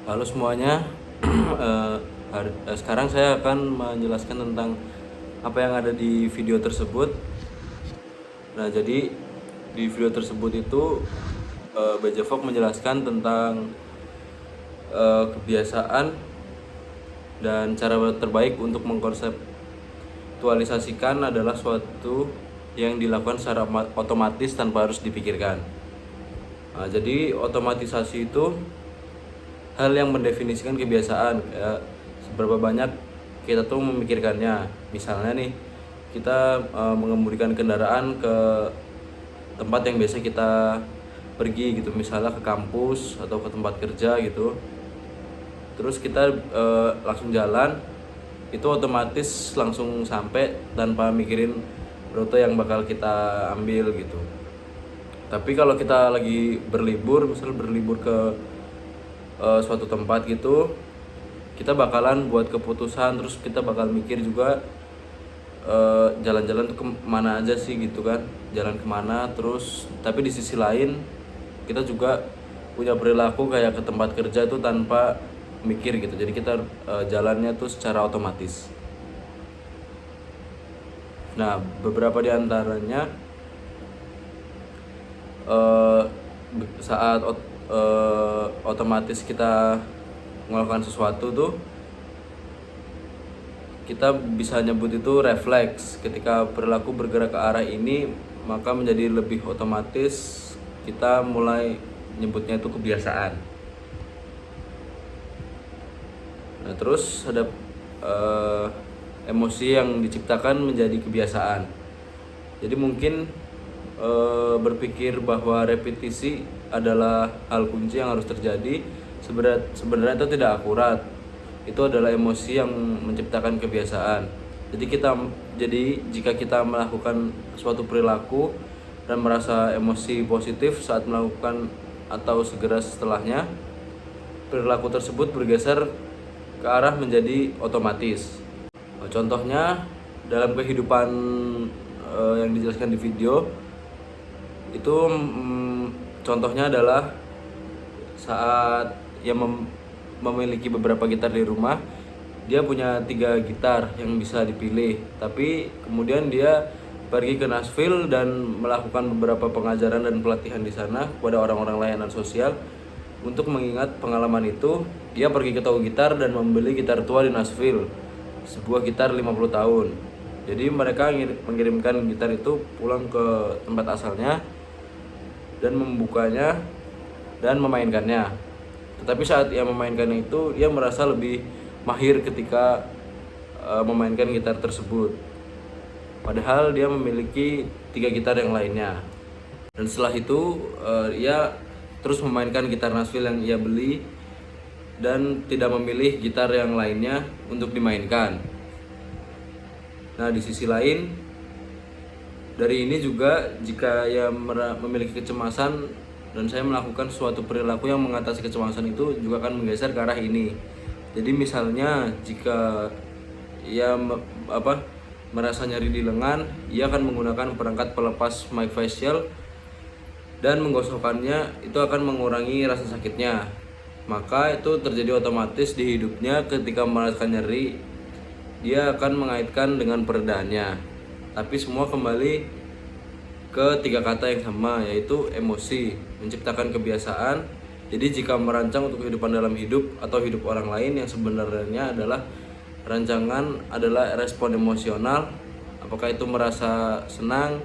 Halo semuanya. Sekarang saya akan menjelaskan tentang apa yang ada di video tersebut. Nah, jadi di video tersebut itu BJ Fogg menjelaskan tentang kebiasaan dan cara terbaik untuk mengkonseptualisasikan adalah suatu yang dilakukan secara otomatis tanpa harus dipikirkan. Nah, jadi otomatisasi itu hal yang mendefinisikan kebiasaan, ya, seberapa banyak kita tuh memikirkannya. Misalnya nih, kita mengemudikan kendaraan ke tempat yang biasa kita pergi gitu, misalnya ke kampus atau ke tempat kerja gitu. Terus kita langsung jalan, itu otomatis langsung sampai tanpa mikirin rute yang bakal kita ambil gitu. Tapi kalau kita lagi berlibur, misalnya berlibur ke suatu tempat gitu, kita bakalan buat keputusan, terus kita bakal mikir juga jalan-jalan tuh kemana aja sih gitu kan, jalan kemana. Terus tapi di sisi lain kita juga punya perilaku kayak ke tempat kerja tuh tanpa mikir gitu, jadi kita jalannya tuh secara otomatis. Nah, beberapa di antaranya saat otomatis kita melakukan sesuatu tuh, kita bisa nyebut itu refleks. Ketika perilaku bergerak ke arah ini, maka menjadi lebih otomatis, kita mulai nyebutnya itu kebiasaan. Nah, terus ada emosi yang diciptakan menjadi kebiasaan. Jadi mungkin berpikir bahwa repetisi adalah hal kunci yang harus terjadi, sebenarnya itu tidak akurat. Itu adalah emosi yang menciptakan kebiasaan. Jadi jika kita melakukan suatu perilaku dan merasa emosi positif saat melakukan atau segera setelahnya, perilaku tersebut bergeser ke arah menjadi otomatis. Contohnya dalam kehidupan yang dijelaskan di video itu, contohnya adalah saat ia memiliki beberapa gitar di rumah. Dia punya 3 gitar yang bisa dipilih, tapi kemudian dia pergi ke Nashville dan melakukan beberapa pengajaran dan pelatihan di sana kepada orang-orang layanan sosial. Untuk mengingat pengalaman itu, dia pergi ke toko gitar dan membeli gitar tua di Nashville, sebuah gitar 50 tahun. Jadi mereka mengirimkan gitar itu pulang ke tempat asalnya dan membukanya dan memainkannya. Tetapi saat ia memainkannya itu, dia merasa lebih mahir ketika memainkan gitar tersebut, padahal dia memiliki 3 gitar yang lainnya. Dan setelah itu ia terus memainkan gitar Nashville yang ia beli dan tidak memilih gitar yang lainnya untuk dimainkan. Nah, di sisi lain dari ini juga, jika ia memiliki kecemasan dan saya melakukan suatu perilaku yang mengatasi kecemasan itu, juga akan menggeser ke arah ini. Jadi misalnya jika ia merasa nyeri di lengan, ia akan menggunakan perangkat pelepas myofascial dan menggosokkannya, itu akan mengurangi rasa sakitnya. Maka itu terjadi otomatis di hidupnya. Ketika merasakan nyeri, dia akan mengaitkan dengan peredaannya. Tapi semua kembali ke 3 kata yang sama, yaitu emosi, menciptakan kebiasaan. Jadi jika merancang untuk kehidupan dalam hidup atau hidup orang lain, yang sebenarnya adalah rancangan adalah respon emosional. Apakah itu merasa senang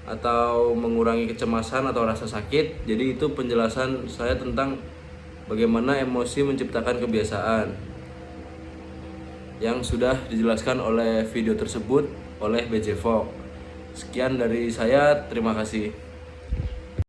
atau mengurangi kecemasan atau rasa sakit. Jadi itu penjelasan saya tentang bagaimana emosi menciptakan kebiasaan, yang sudah dijelaskan oleh video tersebut oleh BJ Fogg. Sekian dari saya, terima kasih.